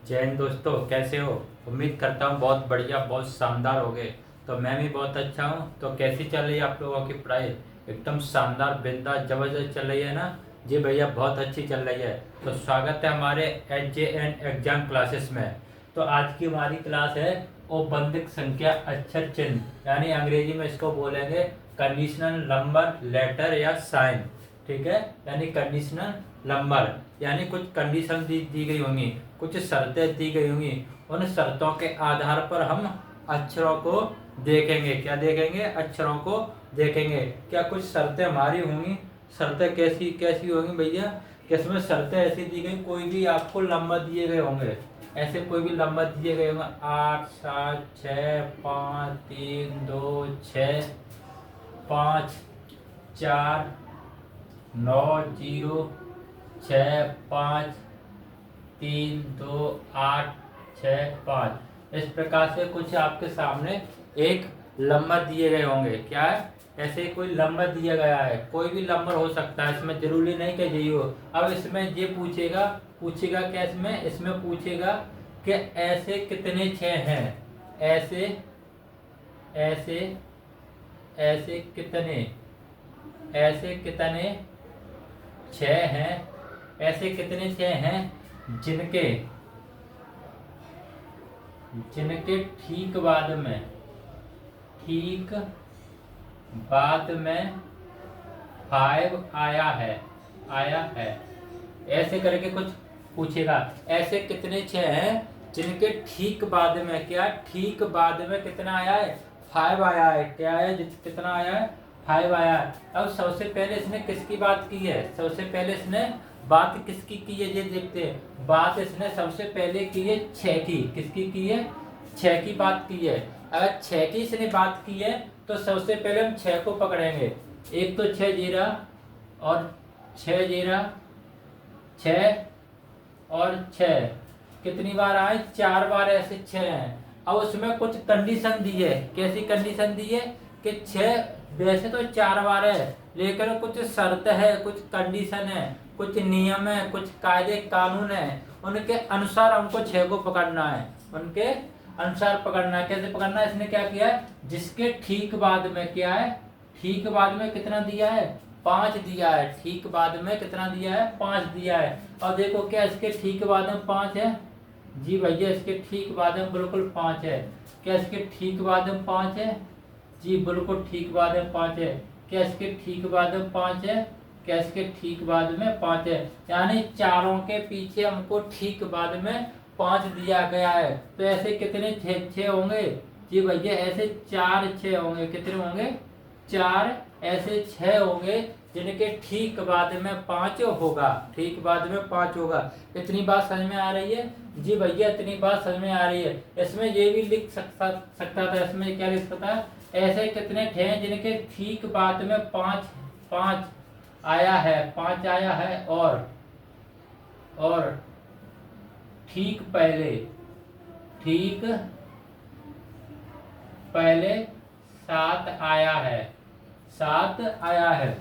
जय हिंद दोस्तों, कैसे हो। उम्मीद करता हूँ बहुत बढ़िया, बहुत शानदार हो गए। तो मैं भी बहुत अच्छा हूँ। तो कैसी चल रही है आप लोगों की पढ़ाई? एकदम शानदार, बिंदास, जबरदस्त चल रही है ना? जी भैया, बहुत अच्छी चल रही है। तो स्वागत है हमारे HJN एग्जाम क्लासेस में। तो आज की हमारी क्लास है औपबंधिक संख्या अक्षर चिन्ह, यानी अंग्रेजी में इसको बोलेंगे कंडीशनल नंबर लेटर या साइन। ठीक है, यानी कंडीशनल नंबर यानी कुछ कंडीशन दी गई होंगी, कुछ शर्तें दी गई होंगी। उन शर्तों के आधार पर हम अक्षरों को देखेंगे। क्या देखेंगे? अक्षरों को देखेंगे। क्या कुछ शर्तें हमारी होंगी? शर्तें कैसी कैसी होंगी भैया? कि इसमें शर्तें ऐसी दी गई, कोई भी आपको नंबर दिए गए होंगे, ऐसे कोई भी नंबर दिए गए होंगे 8 7 6 5 3 2 6 5 4 9 0 6 5 3 2 8 6 5। इस प्रकार से कुछ आपके सामने एक नंबर दिए गए होंगे। क्या है? ऐसे कोई नंबर दिया गया है, कोई भी नंबर हो सकता है, इसमें जरूरी नहीं कि यही हो। अब इसमें ये पूछेगा पूछेगा क्या? इसमें पूछेगा कि ऐसे कितने छः हैं। ऐसे ऐसे ऐसे कितने ऐसे कितने छः हैं। ऐसे कितने छः हैं जिनके जिनके ठीक बाद में 5 आया है। ऐसे करके कुछ पूछेगा। ऐसे कितने छः हैं जिनके ठीक बाद में, क्या ठीक बाद में कितना आया है? 5 आया है। क्या है? कितना आया है? 5 आया है। अब सबसे पहले इसने किसकी बात की है? सबसे पहले इसने बात किसकी की है ये देखते हैं। बात इसने सबसे पहले की है 6 की। किसकी की है? 6 की बात की है। अगर 6 की इसने बात की है तो सबसे पहले हम 6 को पकड़ेंगे। एक तो 6 जीरा और 6 जीरा 6 और 6 कितनी बार आए? 4 बार ऐसे 6 हैं। अब उसमें कुछ कंडीशन दी है। कैसी कंडीशन दी है? कि 6 वैसे तो 4 बार है, लेकिन कुछ शर्त है, कुछ कंडीशन है, कुछ नियम है, कुछ कायदे कानून है। उनके अनुसार हमको 6 को पकड़ना है। उनके अनुसार पकड़ना है। कैसे पकड़ना है? इसने क्या किया है? जिसके ठीक बाद में क्या है? ठीक बाद में कितना दिया है? 5 दिया है। ठीक बाद में कितना दिया है? 5 दिया है। और देखो क्या इसके ठीक बाद में 5 है? जी भैया, इसके ठीक बाद में बिल्कुल 5 है। क्या इसके ठीक बाद में 5 है? जी बिल्कुल ठीक बाद में 5 है। क्या इसके ठीक बाद में 5 है? क्या इसके ठीक बाद में 5 है? यानी चारों के पीछे हमको ठीक बाद में 5 दिया गया है। तो ऐसे कितने 6 होंगे? जी भैया, ऐसे 4 6 होंगे। कितने होंगे? 4 ऐसे 6 होंगे जिनके ठीक बाद में 5 होगा। ठीक बाद में 5 होगा। इतनी बात समझ में आ रही है? जी भैया, इतनी बात समझ में आ रही है। इसमें ये भी लिख सकता था। इसमें क्या लिख सकता है? ऐसे कितने थे जिनके ठीक बाद में 5 आया है। 5 आया है और ठीक पहले 7 आया है। 7 आया है।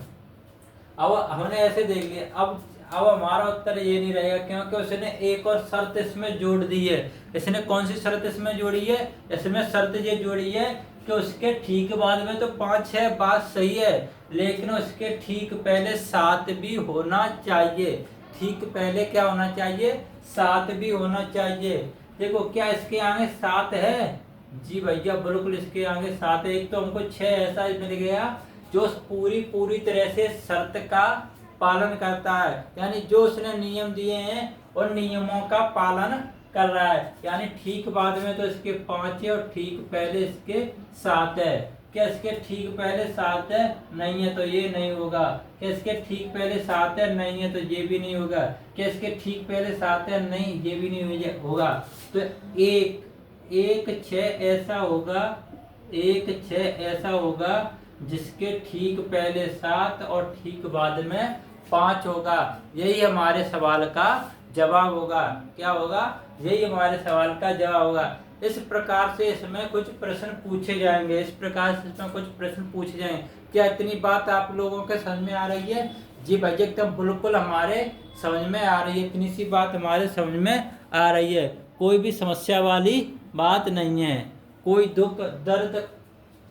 अब हमने ऐसे देख लिया। अब हमारा उत्तर ये नहीं रहेगा, क्योंकि उसने एक और शर्त इसमें जोड़ दी है। इसने कौन सी शर्त इसमें जोड़ी है? इसमें शर्त ये जोड़ी है कि उसके ठीक बाद में तो 5 है, बात सही है, लेकिन उसके ठीक पहले 7 भी होना चाहिए। ठीक पहले क्या होना चाहिए? 7 भी होना चाहिए। देखो क्या इसके आगे 7 है? जी भैया, बिल्कुल इसके आगे 7 है। एक तो हमको 6 ऐसा मिल गया जो पूरी तरह से शर्त का पालन करता है, यानी जो उसने नियम दिए हैं उन नियमों का पालन कर रहा है। यानी ठीक बाद में तो इसके 5 है और ठीक पहले इसके 7 है। क्या इसके ठीक पहले 7 है? नहीं है, तो ये नहीं होगा। क्या इसके ठीक पहले 7 है? नहीं है, तो ये भी नहीं होगा। क्या इसके ठीक पहले 7 है? नहीं, ये भी नहीं होगा। तो एक 6 ऐसा होगा, 6 ऐसा होगा जिसके ठीक पहले 7 और ठीक बाद में 5 होगा। यही हमारे सवाल का जवाब होगा। क्या होगा? यही हमारे सवाल का जवाब होगा। इस प्रकार से इसमें कुछ प्रश्न पूछे जाएंगे। क्या इतनी बात आप लोगों के समझ में आ रही है? जी भैया एकदम बिल्कुल हमारे समझ में आ रही है, इतनी सी बात हमारे समझ में आ रही है, कोई भी समस्या वाली बात नहीं है। कोई दुख दर्द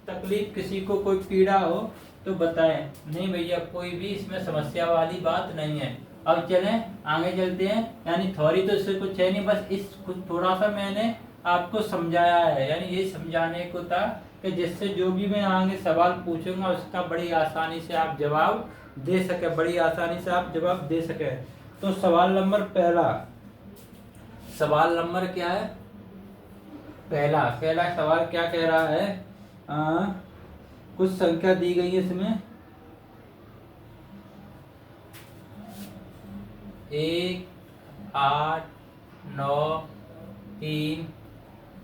तकलीफ किसी को कोई पीड़ा हो तो बताएं। नहीं भैया कोई भी इसमें समस्या वाली बात नहीं है। अब चलें आगे चलते हैं, यानी थ्योरी तो इससे कुछ है नहीं, बस इस कुछ थोड़ा सा मैंने आपको समझाया है, यानी ये समझाने को था कि जिससे जो भी मैं आगे सवाल पूछूंगा उसका बड़ी आसानी से आप जवाब दे सके, बड़ी आसानी से आप जवाब दे सके। तो सवाल नंबर पहला, सवाल नंबर क्या है, पहला सवाल क्या कह रहा है, कुछ संख्या दी गई है इसमें 1 8 9 3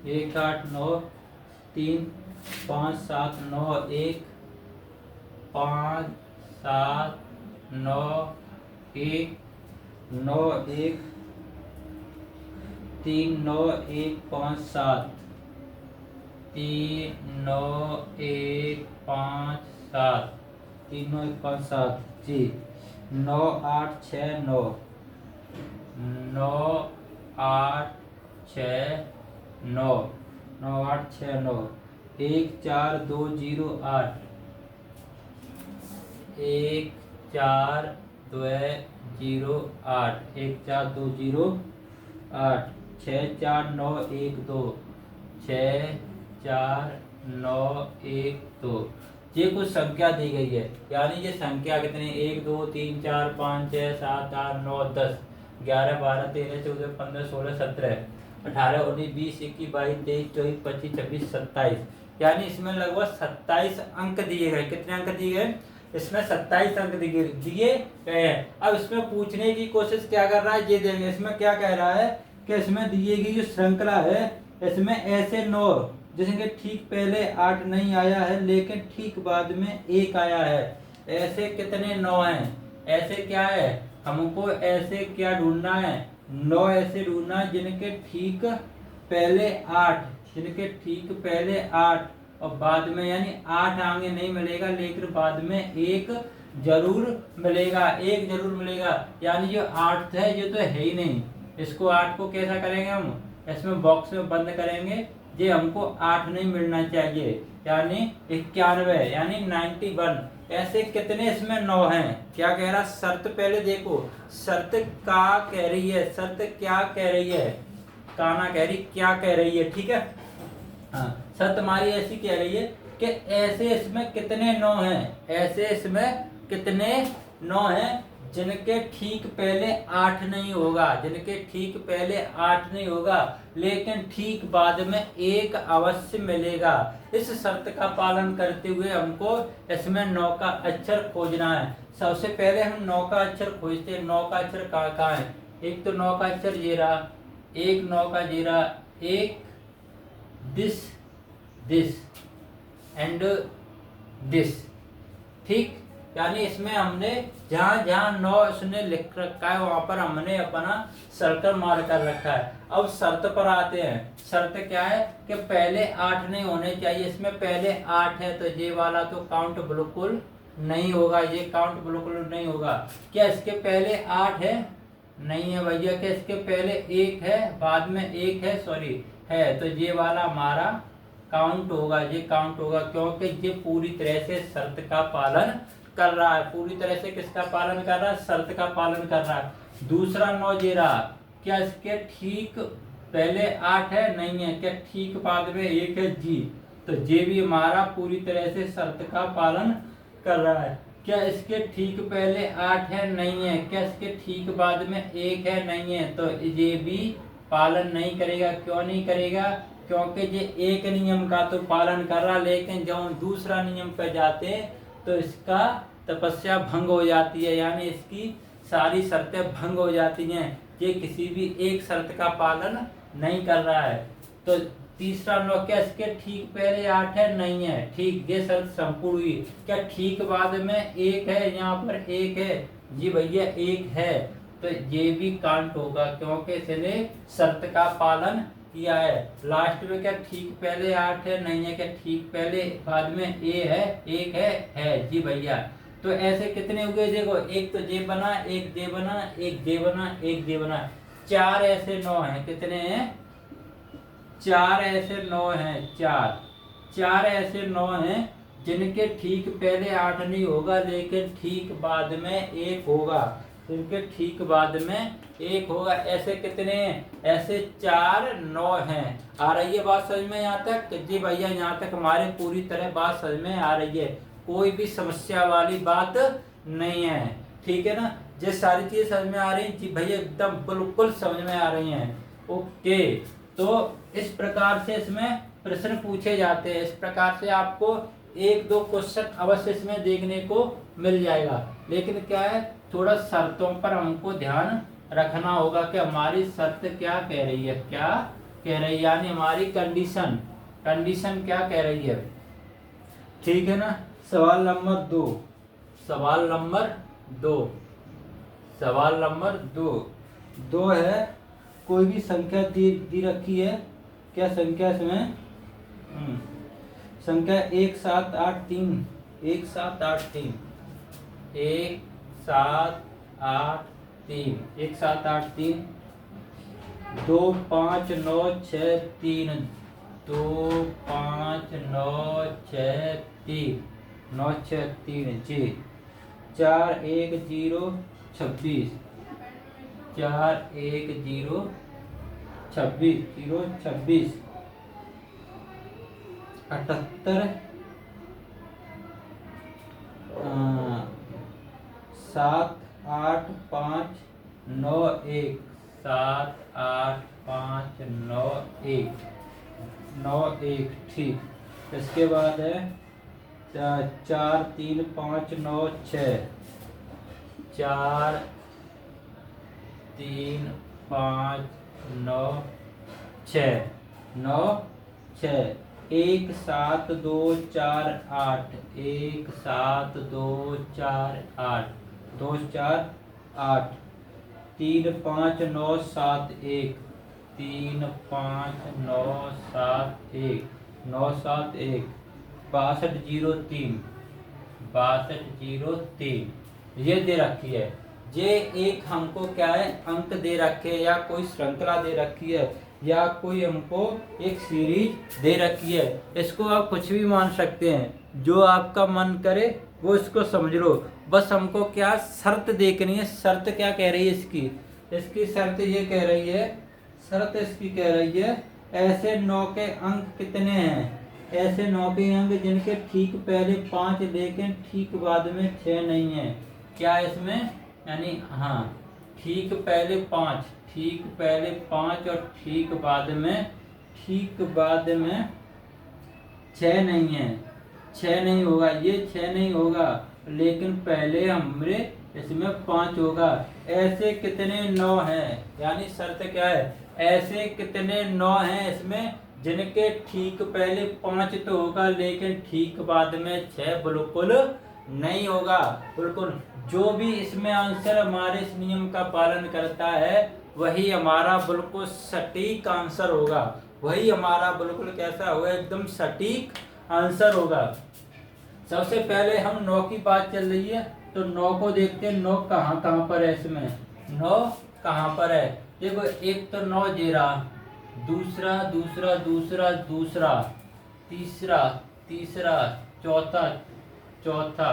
1 8 9 3 5 7 9 1 5 7 9 1 9 1 3 9 1 5 7 3 9 1 5 7 3 9 1 5 7 जी 9 8 6 9 9 8 6 9 9 8 6 9 1 4 2 0 8 1 4 2 0 8 1 4 2 0 8 6 4 9 1 2 6 4 9 1 2 ये कुछ संख्या दी गई है, यानी ये संख्या कितनी 1 2 3 4 5 6 7 8 9 10 11 12 13 14 15 16 17 18 19 20 21 22 23 24 25 26 27, यानी इसमें लगभग 27 अंक दिए गए। कितने अंक दिए गए इसमें 27 अंक दिए गए हैं। अब इसमें पूछने की कोशिश क्या कर रहा है ये देंगे, इसमें क्या कह रहा है कि इसमें दी गई जो श्रृंखला है इसमें ऐसे 9 जिसके ठीक पहले 8 नहीं आया है लेकिन ठीक बाद में 1 आया है, ऐसे कितने 9 हैं, ऐसे क्या है हमको ऐसे क्या ढूंढना है 9 ऐसे ढूंढना है जिनके ठीक पहले 8, जिनके ठीक पहले 8 और बाद में यानी 8 आगे नहीं मिलेगा लेकिन बाद में 1 जरूर मिलेगा, 1 जरूर मिलेगा, यानी जो 8 है ये तो है ही नहीं। इसको 8 को कैसा करेंगे हम इसमें बॉक्स में बंद करेंगे, ये हमको 8 नहीं मिलना चाहिए, यानी 91 यानी 91। ऐसे कितने इसमें 9 हैं, क्या कह रहा शर्त पहले देखो, शर्त का कह रही है, शर्त क्या कह रही है, काना कह रही क्या कह रही है, ठीक है हाँ शर्त हमारी ऐसी कह रही है कि ऐसे इसमें कितने 9 हैं, ऐसे इसमें कितने 9 हैं जिनके ठीक पहले 8 नहीं होगा, जिनके ठीक पहले 8 नहीं होगा लेकिन ठीक बाद में 1 अवश्य मिलेगा। इस शर्त का पालन करते हुए हमको इसमें 9 का अक्षर खोजना है। सबसे पहले हम 9 का अक्षर खोजते हैं। 9 का अक्षर कहाँ है, एक तो 9 का अक्षर ये रहा, एक 9 का ये रहा, एक दिस एंड दिस, ठीक, यानी इसमें हमने जहाँ जहाँ 9 उसने लिख रखा है वहां पर हमने अपना सर्कल मार कर रखा है। अब शर्त पर आते हैं, शर्त क्या है कि पहले 8 नहीं होने चाहिए, इसमें पहले 8 है तो ये वाला तो काउंट बिल्कुल नहीं होगा, ये काउंट बिल्कुल नहीं होगा। क्या इसके पहले 8 है, नहीं है भैया। क्या इसके पहले 1 है, बाद में 1 है, सॉरी है, तो ये वाला हमारा काउंट होगा, ये काउंट होगा क्योंकि ये पूरी तरह से शर्त का पालन कर रहा है, पूरी तरह से किसका पालन कर रहा है, शर्त का पालन कर रहा है। दूसरा 9 ये रहा, क्या इसके ठीक पहले 8 है, नहीं है, क्या ठीक बाद में 1 है, जी, तो ये भी हमारा पूरी तरह से शर्त का पालन कर रहा है। क्या इसके ठीक पहले 8 है, नहीं है, क्या इसके ठीक बाद में 1 है, नहीं है, तो ये भी पालन नहीं करेगा। क्यों नहीं करेगा, क्योंकि ये एक नियम का तो पालन कर रहा लेकिन जब हम दूसरा नियम पे जाते हैं तो इसका तपस्या भंग हो जाती है, यानी इसकी सारी शर्तें भंग हो जाती हैं, ये किसी भी एक शर्त का पालन नहीं कर रहा है। तो तीसरा 9, क्या इसके ठीक पहले 8 है, नहीं है, ठीक, ये शर्त संपूर्ण हुई। क्या ठीक बाद में 1 है, यहाँ पर 1 है, जी भैया 1 है, तो ये भी काउंट होगा क्योंकि इसने शर्त का पालन किया है। लास्ट में क्या ठीक पहले 8 है, नहीं है, क्या ठीक पहले बाद में ए है, 1 है, जी भैया। तो ऐसे कितने हुए देखो, एक तो जे बना, एक जे बना, एक जे बना, एक जे बना, 4 ऐसे 9 हैं। कितने हैं? 4 ऐसे 9 हैं। 4 ऐसे 9 हैं जिनके ठीक पहले 8 नहीं होगा, लेकिन ठीक बाद में 1 होगा। जिनके ठीक बाद में 1 होगा। ऐसे कितने हैं? ऐसे 4 9 हैं। आ रही है बात समझ में यहाँ तक? जी भैया यहाँ तक हमारे पूरी तरह बात समझ में आ रही है, कोई भी समस्या वाली बात नहीं है। ठीक है ना? ये सारी चीजें समझ में आ रही हैं? जी भैया एकदम बिल्कुल समझ में आ रही हैं। ओके, तो इस प्रकार से इसमें प्रश्न पूछे जाते हैं। इस प्रकार से आपको 1-2 क्वेश्चन अवश्य इसमें देखने को मिल जाएगा। लेकिन क्या है, थोड़ा शर्तों पर हमको ध्यान रखना होगा कि हमारी शर्त क्या कह रही है, क्या कह रही है, यानी हमारी कंडीशन क्या कह रही है। ठीक है ना? सवाल नंबर 2, सवाल नंबर 2 है, कोई भी संख्या दी रखी है। क्या संख्या इसमें? संख्या 1 7 8 3 1 7 8 3 1 7 8 3 1 7 8 3 2 5 9 6 3 2 5 9 6 3 9 6 3 जी 4 1 0 26 4 1 0 26 0 26 78 7 8 5 9 1 7 8 5 9 1 9 1 ठीक। इसके बाद है 4 3 5 9 6 4 3 5 9 6 9 6 1 7 2 4 8 1 7 2 4 8 2 4 8 3 5 9 7 1 3 5 9 7 1 9 7 1 62 0 3 62 0 3 ये दे रखी है। ये एक हमको क्या है, अंक दे रखे हैं, या कोई श्रृंखला दे रखी है, या कोई हमको एक सीरीज दे रखी है। इसको आप कुछ भी मान सकते हैं, जो आपका मन करे वो इसको समझ लो। बस हमको क्या शर्त देखनी है। शर्त क्या कह रही है इसकी? इसकी शर्त ये कह रही है, शर्त इसकी कह रही है, ऐसे 9 के अंक कितने हैं? ऐसे 9 के अंक जिनके ठीक पहले 5 लेकिन ठीक बाद में 6 नहीं है। क्या इसमें? यानी हाँ, ठीक पहले 5, ठीक पहले 5 और ठीक बाद में 6 नहीं है। 6 नहीं होगा, ये 6 नहीं होगा, लेकिन पहले हमरे इसमें 5 होगा। ऐसे कितने 9 हैं? यानी शर्त क्या है? ऐसे कितने 9 हैं इसमें जिनके ठीक पहले 5 तो होगा, लेकिन ठीक बाद में 6 बिल्कुल नहीं होगा। बिल्कुल जो भी इसमें आंसर हमारे इस नियम का पालन करता है वही हमारा बिल्कुल सटीक आंसर होगा। वही हमारा बिल्कुल कैसा होगा? एकदम सटीक आंसर होगा। सबसे पहले हम 9 की बात चल रही है, तो 9 को देखते हैं। 9 कहाँ पर है इसमें? 9 कहाँ पर है? देखो, एक तो 9 जे रहा, दूसरा दूसरा दूसरा दूसरा, तीसरा तीसरा, चौथा चौथा,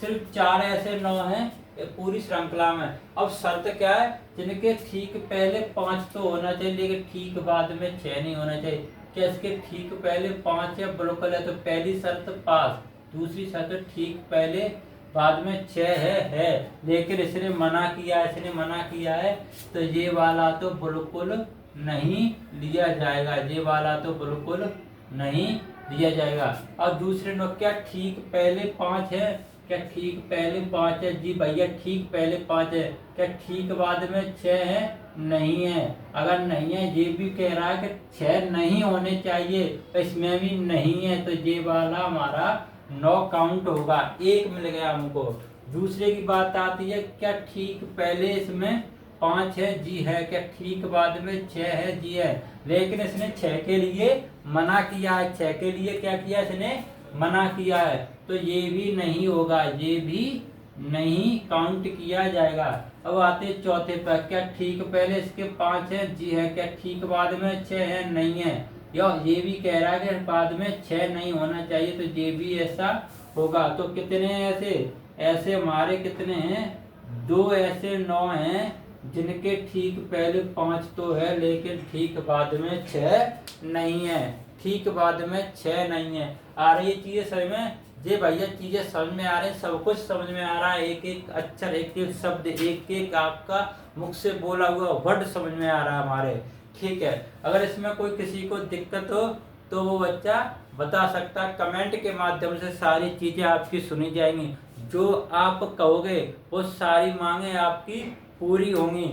सिर्फ 4 ऐसे 9 हैं पूरी श्रृंखला में। अब शर्त क्या है? जिनके ठीक पहले 5 तो होना चाहिए, लेकिन ठीक बाद में 6 नहीं होना चाहिए। क्या इसके ठीक पहले 5 है? बिल्कुल है। तो पहली शर्त पास। दूसरी शर्त ठीक पहले बाद में 6 है, लेकिन इसने मना किया है, तो ये वाला तो बिल्कुल नहीं लिया जाएगा। ये वाला तो बिल्कुल नहीं लिया जाएगा। और दूसरे नो क्या ठीक पहले 5 है? क्या ठीक पहले 5 है? जी भैया ठीक पहले 5 है। क्या ठीक बाद में 6 है? नहीं है। अगर नहीं है, ये भी कह रहा है कि 6 नहीं होने चाहिए, तो इसमें भी नहीं है, तो ये वाला हमारा 9 काउंट होगा। 1 मिल गया हमको। दूसरे की बात आती है, क्या ठीक पहले इसमें 5 है? जी है। क्या ठीक बाद में 6 है? जी है। लेकिन इसने 6 के लिए मना किया है। 6 के लिए क्या किया? इसने मना किया है। तो ये भी नहीं होगा, ये भी नहीं काउंट किया जाएगा। अब आते चौथे पर, क्या ठीक पहले इसके 5 है? जी है। क्या ठीक बाद में 6 है? नहीं है। या ये भी कह रहा है कि बाद में 6 नहीं होना चाहिए, तो ये भी ऐसा होगा। तो कितने ऐसे ऐसे हमारे कितने हैं? 2 ऐसे 9 हैं जिनके ठीक पहले 5 तो है, लेकिन ठीक बाद में 6 नहीं है। ठीक बाद में 6 नहीं है। आ रही है चीजें समझ में? जी भैया चीजें समझ में आ रही है, सब कुछ समझ में आ रहा है, एक एक अक्षर, एक एक शब्द, एक एक आपका मुख से बोला हुआ वर्ड समझ में आ रहा है हमारे। ठीक है, अगर इसमें कोई किसी को दिक्कत हो तो वो बच्चा बता सकता है, कमेंट के माध्यम से सारी चीजें आपकी सुनी जाएंगी। जो आप कहोगे वो सारी मांगे आपकी पूरी होंगी।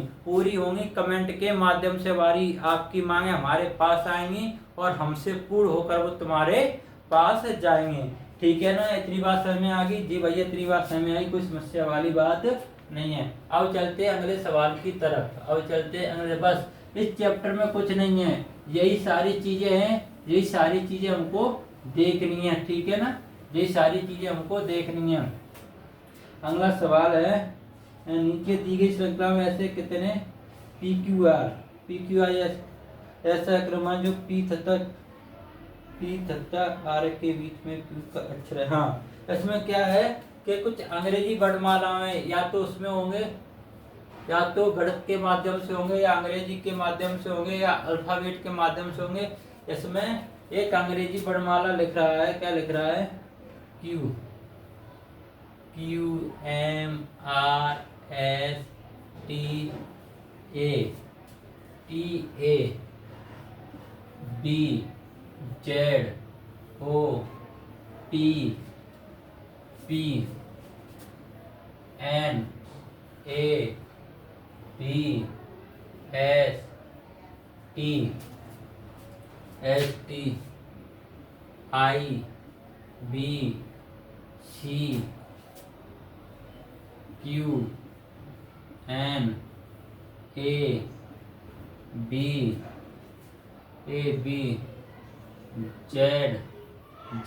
कमेंट के माध्यम से हमारी आपकी मांगे हमारे पास आएंगी और हमसे पूर्ण होकर वो तुम्हारे पास जाएंगे। ठीक है ना? इतनी बात समझ में आ गई? जी भैया इतनी बात समझ में आई, कोई समस्या वाली बात नहीं है। अब चलते हैं अगले सवाल की तरफ। अब चलते हैं अगले, बस इस चैप्टर में कुछ नहीं है, यही सारी चीजें हैं, यही सारी चीजें हमको देखनी है। ठीक है ना? यही सारी चीजें हमको देखनी है। अगला सवाल है, नीचे दी गई श्रृंखला में ऐसे कितने PQR ऐसा क्रम है जो P तथा R के बीच में Q का अक्षर है। हाँ, इसमें क्या है कि कुछ अंग्रेजी वर्णमालाएं या तो उसमें होंगे, या तो गणित के माध्यम से होंगे, या अंग्रेजी के माध्यम से होंगे, या अल्फाबेट के माध्यम से होंगे। इसमें एक अंग्रेजी वर्णमाला लिख रहा है, क्या लिख रहा है? Q M R S T A B Z O P P N A B S T I B C Q N A B Z G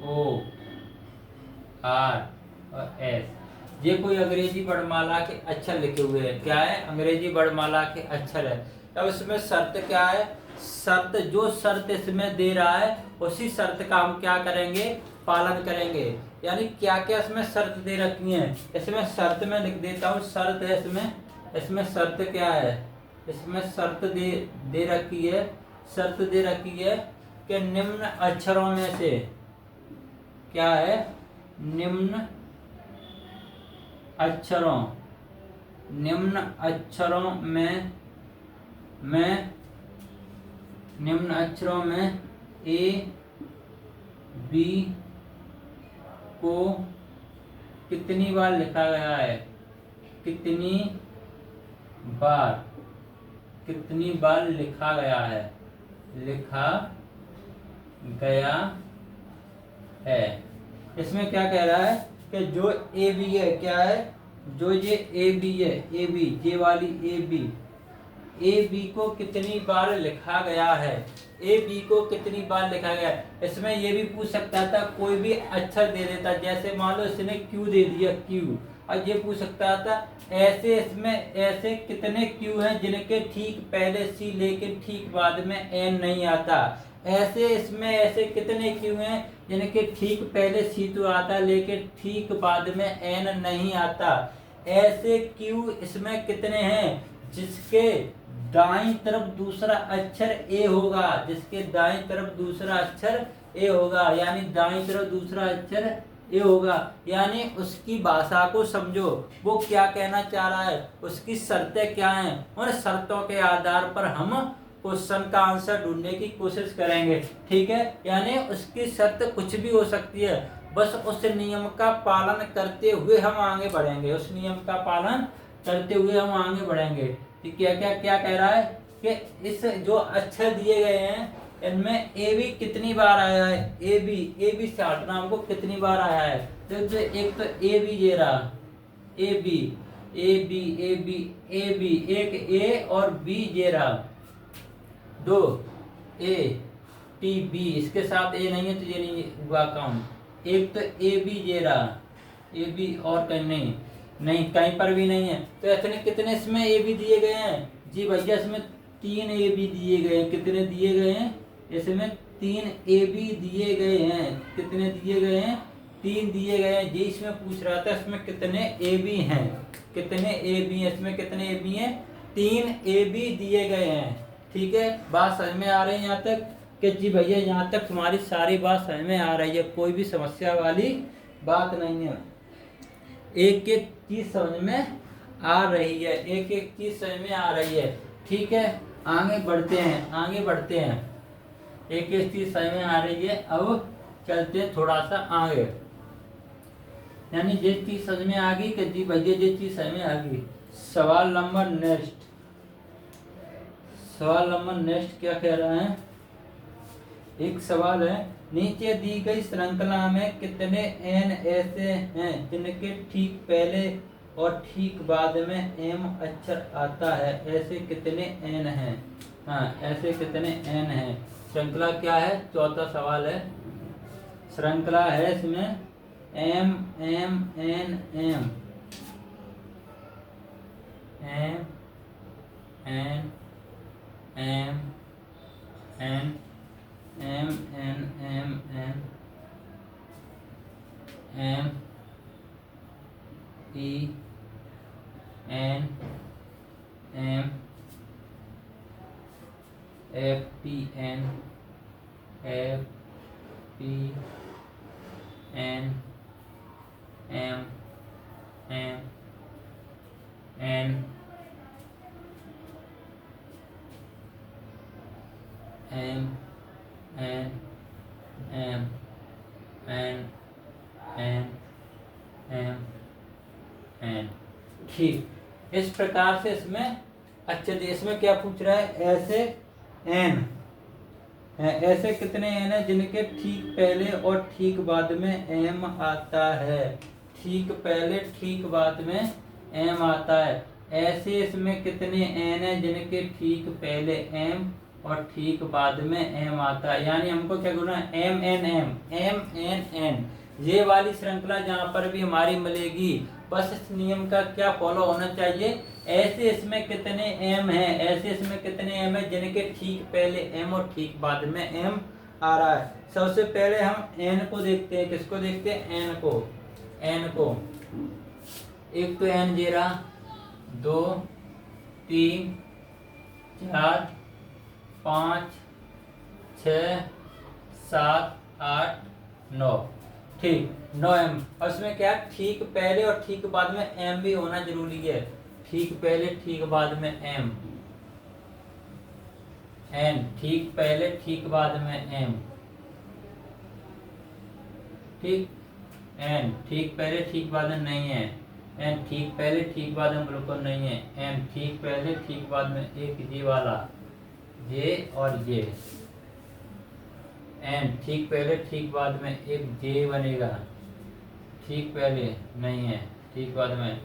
O R और S। ये कोई अंग्रेजी वर्णमाला के अक्षर लिखे हुए हैं। क्या है? अंग्रेजी वर्णमाला के अक्षर है। अब इसमें शर्त क्या है? शर्त, जो शर्त इसमें दे रहा है उसी शर्त का हम क्या करेंगे? पालन करेंगे। यानी क्या क्या इसमें शर्त दे रखी है? इसमें शर्त में लिख देता हूँ। शर्त है इसमें शर्त क्या है? इसमें शर्त दे रखी है, शर्त दे रखी है कि निम्न अक्षरों में से, क्या है? निम्न अक्षरों में A B को कितनी बार लिखा गया है? कितनी बार लिखा गया है? इसमें क्या कह रहा है कि जो ए बी है, क्या है? जो ये ए बी है, ए बी, ये वाली ए बी को कितनी बार लिखा गया है? ए बी को कितनी बार लिखा गया है? इसमें ये भी पूछ सकता था, कोई भी अक्षर दे देता, जैसे मान लो इसने क्यू दे दिया, क्यू। और ये पूछ सकता था ऐसे, इसमें ऐसे कितने क्यू हैं जिनके ठीक पहले सी लेकिन ठीक बाद में एन नहीं आता। ऐसे इसमें ऐसे कितने क्यू हैं जिनके ठीक पहले सी तो आता लेकिन ठीक बाद में एन नहीं आता। ऐसे क्यू इसमें कितने हैं जिसके दाईं तरफ दूसरा अक्षर ए होगा, जिसके दाईं तरफ दूसरा अक्षर ए होगा, यानी दाईं तरफ दूसरा अक्षर ए होगा। यानी उसकी भाषा को समझो, वो क्या कहना चाह रहा है, उसकी शर्तें क्या हैं, उन शर्तों के आधार पर हम क्वेश्चन का आंसर ढूंढने की कोशिश करेंगे। ठीक है, यानी उसकी शर्त कुछ भी हो सकती है, बस उस नियम का पालन करते हुए हम आगे बढ़ेंगे, उस नियम का पालन करते हुए हम आगे बढ़ेंगे। क्या क्या क्या कह रहा है कि इस जो अक्षर दिए गए हैं इनमें ए बी कितनी बार आया है? ए बी से हटना हमको कितनी बार आया है? तो एक तो ए बी ये रहा, ए बी एक ए और बी ये रहा, 2 ए टी बी, इसके साथ ए नहीं है तो ये नहीं हुआ काउंट। एक तो ए बी ये रहा, ए बी और कहीं नहीं, नहीं कहीं पर भी नहीं है। तो इतने कितने इसमें ए बी दिए गए हैं जी भैया, इसमें 3 ए बी दिए गए हैं। कितने दिए गए हैं इसमें? 3 ए बी दिए गए हैं। कितने दिए गए हैं? 3 दिए गए हैं जी। इसमें पूछ रहा था इसमें कितने ए बी हैं, कितने ए बी हैं, इसमें कितने ए बी हैं? 3 ए बी दिए गए हैं। ठीक है, बात समझ में आ रही है यहाँ तक? कि जी भैया यहाँ तक तुम्हारी सारी बात समझ में आ रही है, कोई भी समस्या वाली बात नहीं है। एक एक चीज समझ में आ रही है, एक एक चीज समझ में आ रही है। ठीक है, आगे बढ़ते हैं, आगे बढ़ते हैं। एक एक चीज समझ में आ रही है। अब चलते हैं थोड़ा सा आगे, यानी जिस चीज समझ में आ गई कि जी भैया जिस चीज समझ में आ गई। सवाल नंबर नेक्स्ट, सवाल नंबर नेक्स्ट क्या कह रहा है? एक सवाल है, नीचे दी गई श्रृंखला में कितने एन ऐसे हैं जिनके ठीक पहले और ठीक बाद में एम अक्षर आता है? ऐसे कितने एन हैं? हाँ, ऐसे कितने एन हैं? श्रृंखला क्या है? चौथा सवाल है। श्रृंखला है इसमें M M N M, M N M N M N M N M E N M F T N F P N M M N M N M N N M N. ठीक, इस प्रकार से इसमें अच्छा इसमें क्या पूछ रहा है? ऐसे एन है, ऐसे कितने एन है जिनके ठीक पहले और ठीक बाद में एम आता है? ठीक पहले ठीक बाद में एम आता है। ऐसे इसमें कितने एन है जिनके ठीक पहले एम और ठीक बाद में एम आता है? यानी हमको क्या करना है? M N M, M N N, ये वाली श्रृंखला जहाँ पर भी हमारी मिलेगी, बस इस नियम का क्या फॉलो होना चाहिए? ऐसे इसमें कितने एम हैं, ऐसे इसमें कितने एम है जिनके ठीक पहले एम और ठीक बाद में एम आ रहा है। सबसे पहले हम एन को देखते हैं। किसको देखते हैं? एन को। एन को एक तो एन जीरा, 2 3 4 5 6 7 8 9। ठीक, 9 एम। और इसमें क्या है? ठीक पहले और ठीक बाद में एम भी होना जरूरी है। ठीक पहले ठीक बाद में एम, एन, ठीक पहले ठीक बाद में एम। ठीक, एन ठीक पहले ठीक बाद में नहीं है, एन ठीक पहले ठीक बाद में बिल्कुल नहीं है, एम ठीक पहले ठीक बाद में एक जे वाला, जे और जे। एन ठीक पहले ठीक बाद में एक जे बनेगा, ठीक पहले नहीं है, ठीक बाद में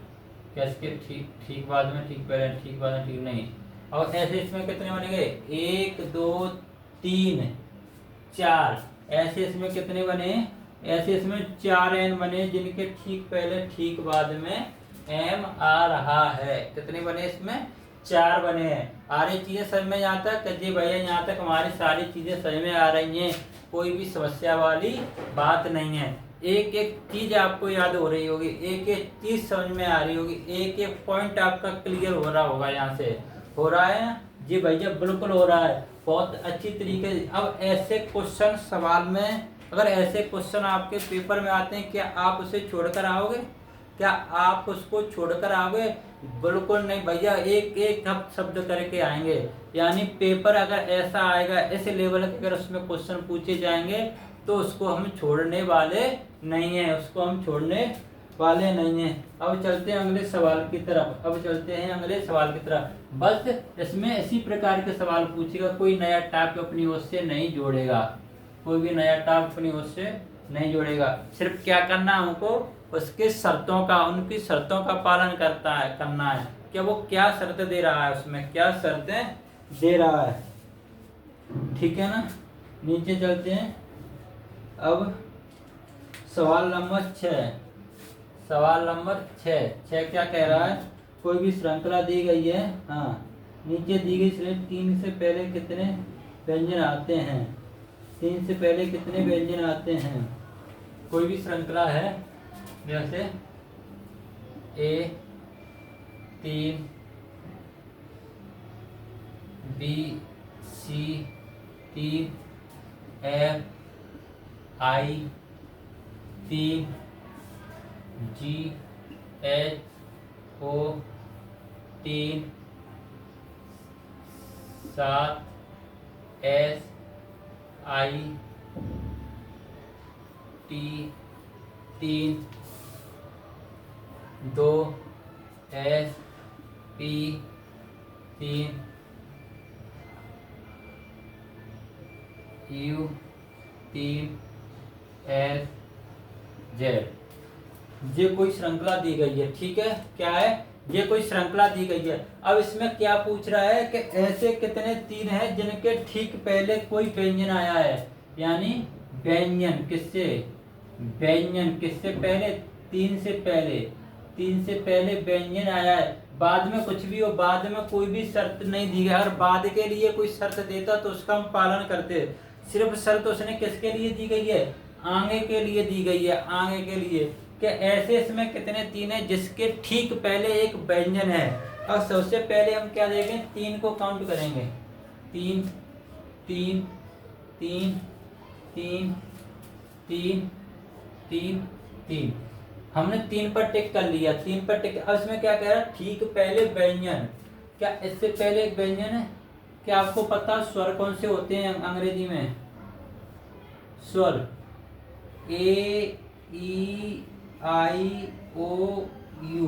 कैसे? ठीक ठीक बाद में, ठीक पहले ठीक बाद में ठीक नहीं। और ऐसे इसमें कितने बनेंगे? 1 2 3 4। ऐसे इसमें कितने बने? ऐसे इसमें 4 एन बने जिनके ठीक पहले ठीक बाद में एम आ रहा है। कितने बने इसमें? 4 बने हैं। आ रही चीजें समझ में यहाँ तक? जी भैया यहाँ तक हमारी सारी चीजें समझ में आ रही हैं, कोई भी समस्या वाली बात नहीं है। एक एक चीज आपको याद हो रही होगी, एक एक चीज समझ में आ रही होगी, एक एक पॉइंट आपका क्लियर हो रहा होगा। यहाँ से हो रहा है जी भैया, बिल्कुल हो रहा है, बहुत अच्छी तरीके से। अब ऐसे क्वेश्चन सवाल में, अगर ऐसे क्वेश्चन आपके पेपर में आते हैं, क्या आप उसे छोड़कर आओगे? क्या आप उसको छोड़कर आओगे? बिल्कुल नहीं भैया, एक एक शब्द करके आएंगे। यानी पेपर अगर ऐसा आएगा, इस लेवल के अगर उसमें क्वेश्चन पूछे जाएंगे तो उसको हम छोड़ने वाले नहीं है, उसको हम छोड़ने वाले नहीं हैं। अब चलते हैं अगले सवाल की तरफ, अब चलते हैं अगले सवाल की तरफ। बस इसमें इसी प्रकार के सवाल पूछेगा, कोई नया टॉपिक अपनी ओर से नहीं जोड़ेगा, कोई भी नया टॉपिक अपनी ओर से नहीं जोड़ेगा। सिर्फ क्या करना है हमको? उसके शर्तों का, उनकी शर्तों का पालन करना है। क्या वो क्या शर्त दे रहा है, उसमें क्या शर्तें दे रहा है। ठीक है ना, नीचे चलते हैं। अब सवाल नंबर 6। सवाल नंबर 6। 6 क्या कह रहा है? कोई भी श्रृंखला दी गई है। हाँ, नीचे दी गई श्रेणी 3 से पहले कितने व्यंजन आते हैं? 3 से पहले कितने व्यंजन आते हैं? कोई भी श्रृंखला है, जैसे A 3, B C 3, F I 3, G H O 3, 7 S I T 3, 2 S P 3, U 3 S Z। ये कोई श्रृंखला दी गई है, ठीक है। क्या है? ये कोई श्रृंखला दी गई है। अब इसमें क्या पूछ रहा है कि ऐसे कितने 3 हैं जिनके ठीक पहले कोई व्यंजन आया है, यानी व्यंजन किससे? व्यंजन किससे पहले? 3 से पहले। 3 से पहले व्यंजन आया है। बाद में कुछ भी हो, बाद में कोई भी शर्त नहीं दी गई। अगर बाद के लिए कोई शर्त देता तो उसका हम पालन करते। सिर्फ शर्त उसने किसके लिए दी गई है? आगे के लिए दी गई है। आगे के लिए कि ऐसे इसमें कितने 3 हैं जिसके ठीक पहले एक व्यंजन है। अब सबसे पहले हम क्या देखें? 3 को काउंट करेंगे। 3 3 3 3 3 3 3। हमने 3 पर टिक कर लिया। 3 पर टिक। अब इसमें क्या कह रहा है? ठीक पहले व्यंजन। क्या इससे पहले एक व्यंजन है? क्या आपको पता स्वर कौन से होते हैं अंग्रेजी में? स्वर A E I O U,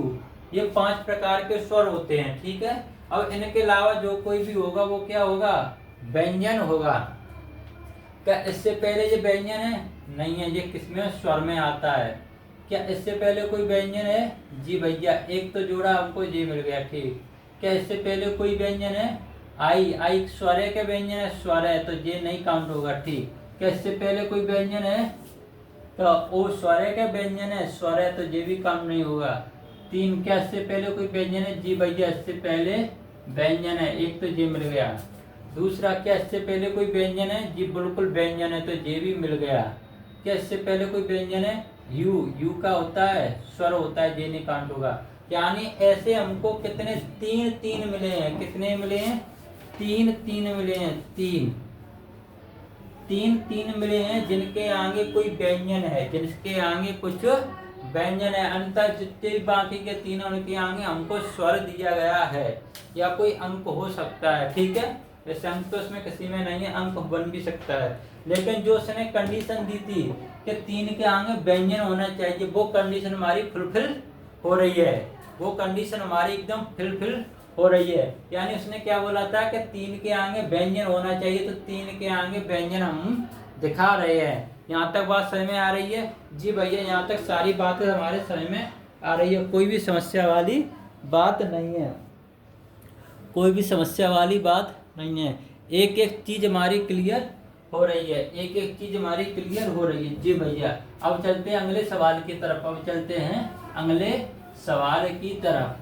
ये 5 प्रकार के स्वर होते हैं, ठीक है। अब इनके अलावा जो कोई भी होगा वो क्या होगा? व्यंजन होगा। क्या इससे पहले ये व्यंजन है? नहीं है। ये किसमें? स्वर में आता है। क्या इससे पहले कोई व्यंजन है? जी भैया, एक तो जोड़ा हमको ये मिल गया, ठीक। क्या इससे पहले कोई व्यंजन है? आई स्वर के व्यंजन है, स्वर है, तो ये नहीं काउंट होगा, ठीक। क्या इससे पहले कोई व्यंजन है? तो ओ स्वर के व्यंजन है, स्वर है, तो ये भी काउंट नहीं होगा। 3, क्या इससे पहले कोई व्यंजन है? जी भैया, इससे पहले व्यंजन है, एक तो ये मिल गया। दूसरा, क्या इससे पहले कोई व्यंजन है? जी बिल्कुल व्यंजन है, तो ये भी मिल गया। क्या इससे पहले कोई व्यंजन है? यू का होता है, स्वर होता है, ये नहीं काउंट होगा। यानी ऐसे हमको कितने 3 मिले हैं? कितने मिले हैं? 3 मिले हैं। 3 मिले हैं जिनके आगे कोई व्यंजन है, जिनके आगे कुछ व्यंजन है। अंतर जितने बाकी के 3 उनके आगे हमको स्वर दिया गया है, या कोई अंक हो सकता है, ठीक है। वैसे अंक तो इसमें किसी में नहीं है, अंक बन भी सकता है, लेकिन जो उसने कंडीशन दी थी कि 3 के आगे व्यंजन होना चाहिए, वो कंडीशन हमारी फुलफिल हो रही है। वो कंडीशन हमारी एकदम फुलफिल हो रही है। यानी उसने क्या बोला था कि 3 के आगे व्यंजन होना चाहिए, तो 3 के आगे व्यंजन हम दिखा रहे हैं। यहाँ तक बात समझ में आ रही है? जी भैया, यहाँ तक सारी बातें हमारे समझ में आ रही है, कोई भी समस्या वाली बात नहीं है। कोई भी समस्या वाली बात नहीं है। एक एक चीज हमारी क्लियर हो रही है, एक एक चीज हमारी क्लियर हो रही है। जी भैया, अब चलते हैं अगले सवाल की तरफ। अब चलते हैं अगले सवाल की तरफ,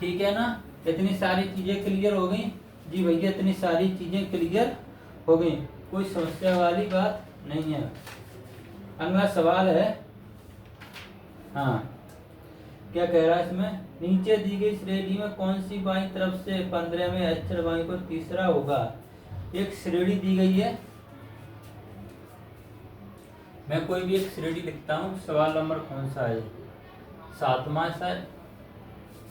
ठीक है ना। इतनी सारी चीजें क्लियर हो गई? जी भैया, इतनी सारी चीजें क्लियर हो गई, कोई समस्या वाली बात नहीं है। अगला सवाल है, हाँ, क्या कह रहा है इसमें? नीचे दी गई श्रेणी में कौन सी बाईं तरफ से 15वें अक्षर बाईं को तीसरा होगा? एक श्रेणी दी गई है, मैं कोई भी एक श्रेणी लिखता हूँ। सवाल नंबर कौन सा है? 7वां शायद,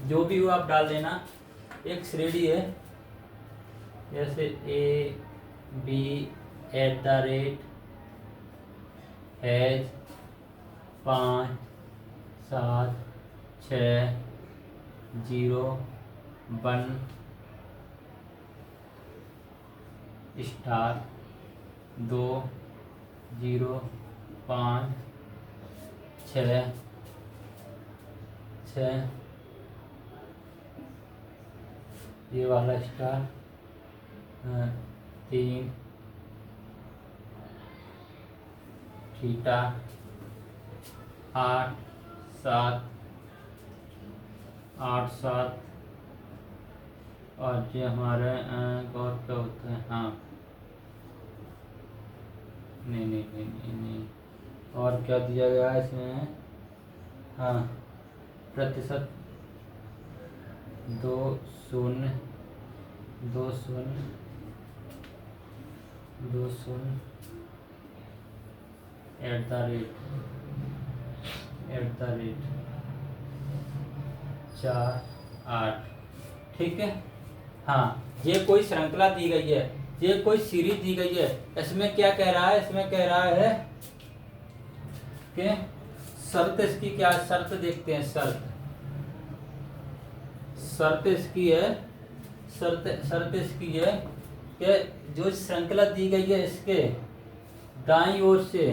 जो भी हो आप डाल देना। एक श्रेणी है, जैसे A B @ हैज 5 7 6 0 1 स्टार 2 0 5 6 6 ये वाला स्टार 3 थीटा 8 7 8 7 और जो हमारे और क्या होता है, हाँ नहीं नहीं नहीं नहीं नहीं, और क्या दिया गया है इसमें, हाँ प्रतिशत 2 0 2 0 2 0 @ 4 8, ठीक है। हाँ, ये कोई श्रृंखला दी गई है, ये कोई सीरीज दी गई है। इसमें क्या कह रहा है, इसमें कह रहा है कि शर्त इसकी क्या है, शर्त देखते हैं। शर्त इसकी है, शर्त इसकी है कि जो श्रृंखला दी गई है इसके दाईं ओर से,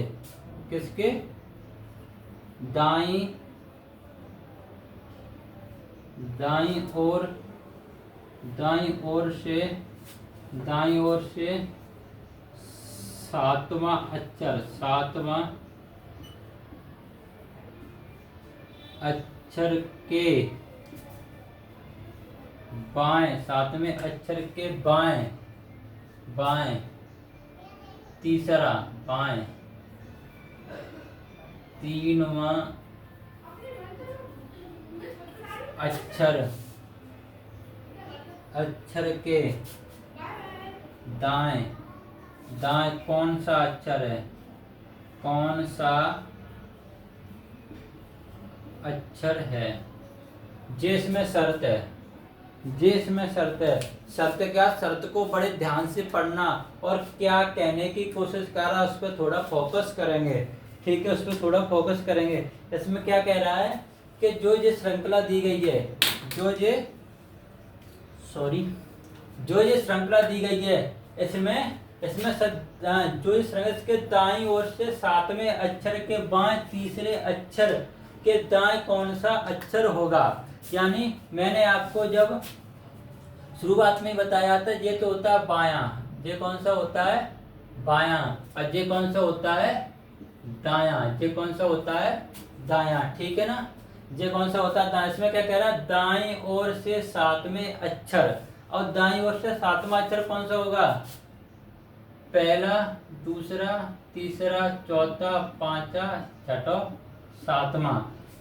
किसके दाईं ओर से सातवां अक्षर के बाएं, सातवें अक्षर के बाएं तीसरा बाएं तीनवां अक्षर के दाएं कौन सा अक्षर है, कौन सा अक्षर है, जिसमें शर्त है, शर्त क्या, शर्त को बड़े ध्यान से पढ़ना और क्या कहने की कोशिश कर रहा है उस पर थोड़ा फोकस करेंगे, ठीक है, उस पर थोड़ा फोकस करेंगे। इसमें क्या कह रहा है कि जो ये श्रृंखला दी गई है, जो ये श्रृंखला दी गई है, इसमें जो इस श्रृंखला के दाईं ओर से सातवें अक्षर के बाएं तीसरे अक्षर के दाएं कौन सा अक्षर होगा। यानी मैंने आपको जब शुरुआत में बताया था, ये तो होता है बायां, ये कौन सा होता है बायां, और ये कौन सा होता है दायां, ये कौन सा होता है दायां, ठीक है ना। ये कौन सा होता है दायां। इसमें क्या कह रहा है, दाईं ओर से सातवें अक्षर, और दाईं ओर से सातवां अक्षर कौन सा होगा, पहला दूसरा तीसरा चौथा पांचवा छठा सातवां,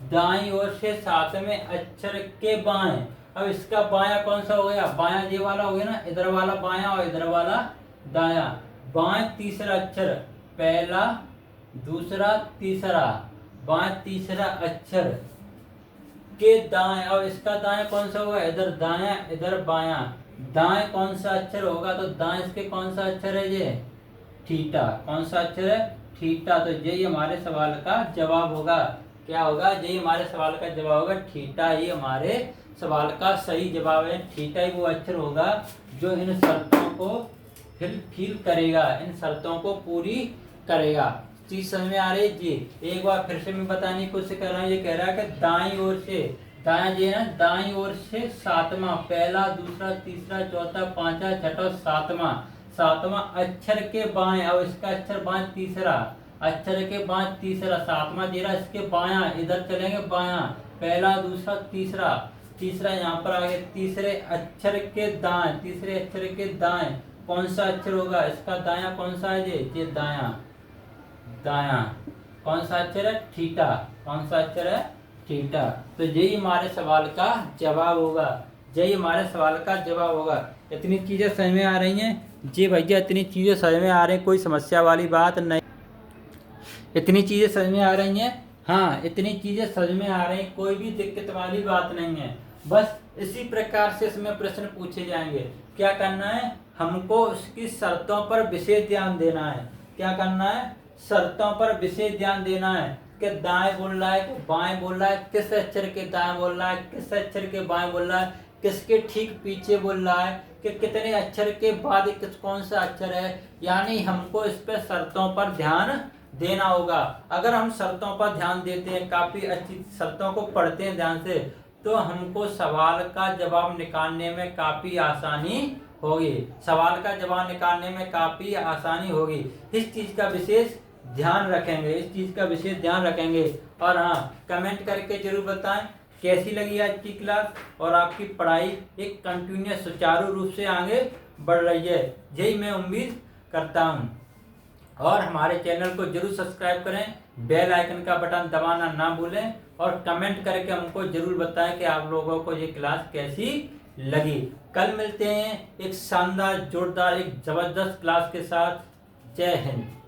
दाईं ओर से सातवें अक्षर के बाएं। अब इसका बायां कौन सा हो गया, बायां ये वाला हो गया ना, इधर वाला बायां और इधर वाला दायां। बाएं तीसरा अक्षर, पहला दूसरा तीसरा, बाएं तीसरा अक्षर के दाएं, और इसका दाएं कौन सा होगा, इधर दायां इधर बायां, दाएं कौन सा अक्षर होगा, तो दाएं इसके कौन सा अक्षर है, ये थीटा, कौन सा अक्षर है थीटा। तो यही हमारे सवाल का जवाब होगा, क्या होगा, यही हमारे सवाल का जवाब होगा, थीटा ही हमारे सवाल का सही जवाब है। थीटा ही वो अक्षर होगा जो इन शर्तों को फिल करेगा, इन शर्तों को पूरी करेगा। चीज समझ में आ रही है जी। एक बार फिर से मैं बताने की कोशिश कर रहा हूँ। ये कह रहा है कि दाईं ओर से, दायां जी है ना, दाईं ओर से सातवां, पहला दूसरा तीसरा चौथा पांचवा छठा सातवां अक्षर के बाएं, और इसका अक्षर बाएं तीसरा, अक्षर के बाएं तीसरा, सातवां दे रहा, इसके बायां, इधर चलेंगे बायां, पहला दूसरा तीसरा यहाँ पर आगे, तीसरे अक्षर के दाएं, तीसरे अक्षर के दाएं कौन सा अक्षर होगा, इसका दायां कौन सा है, ये दायां कौन सा अक्षर है, थीटा, कौन सा अक्षर है थीटा। तो यही हमारे सवाल का जवाब होगा, यही हमारे सवाल का जवाब होगा। इतनी चीजें समझ में आ रही हैं जी भैया, इतनी चीजें समझ में आ रही हैं, कोई समस्या वाली बात नहीं, इतनी चीजें समझ में आ रही हैं, हाँ इतनी चीजें समझ में आ रही हैं, कोई भी दिक्कत वाली बात नहीं है। बस इसी प्रकार से इसमें प्रश्न पूछे जाएंगे। क्या करना है, हमको उसकी शर्तों पर विशेष ध्यान देना है। क्या करना है, शर्तों पर विशेष ध्यान देना है कि दाएं बोल रहा है कि बाएं बोल रहा है, किस अक्षर के दाएं बोल रहा है, किस अक्षर के बाएं बोल रहा है, किसके ठीक पीछे बोल रहा है, कि कितने अक्षर के बाद कौन सा अक्षर है। यानी हमको इस पर शर्तों पर ध्यान देना होगा। अगर हम शर्तों पर ध्यान देते हैं, काफी अच्छी शर्तों को पढ़ते हैं ध्यान से, तो हमको सवाल का जवाब निकालने में काफी आसानी होगी, सवाल का जवाब निकालने में काफी आसानी होगी। इस चीज का विशेष ध्यान रखेंगे, इस चीज का विशेष ध्यान रखेंगे। और हाँ, कमेंट करके जरूर बताएं कैसी लगी आज की क्लास और आपकी पढ़ाई एक कंटिन्यूस सुचारू रूप से आगे बढ़ रही है, यही मैं उम्मीद करता हूँ। और हमारे चैनल को जरूर सब्सक्राइब करें, बेल आइकन का बटन दबाना ना भूलें और कमेंट करके हमको जरूर बताएं कि आप लोगों को ये क्लास कैसी लगी। कल मिलते हैं एक शानदार, जोरदार, एक जबरदस्त क्लास के साथ। जय हिंद।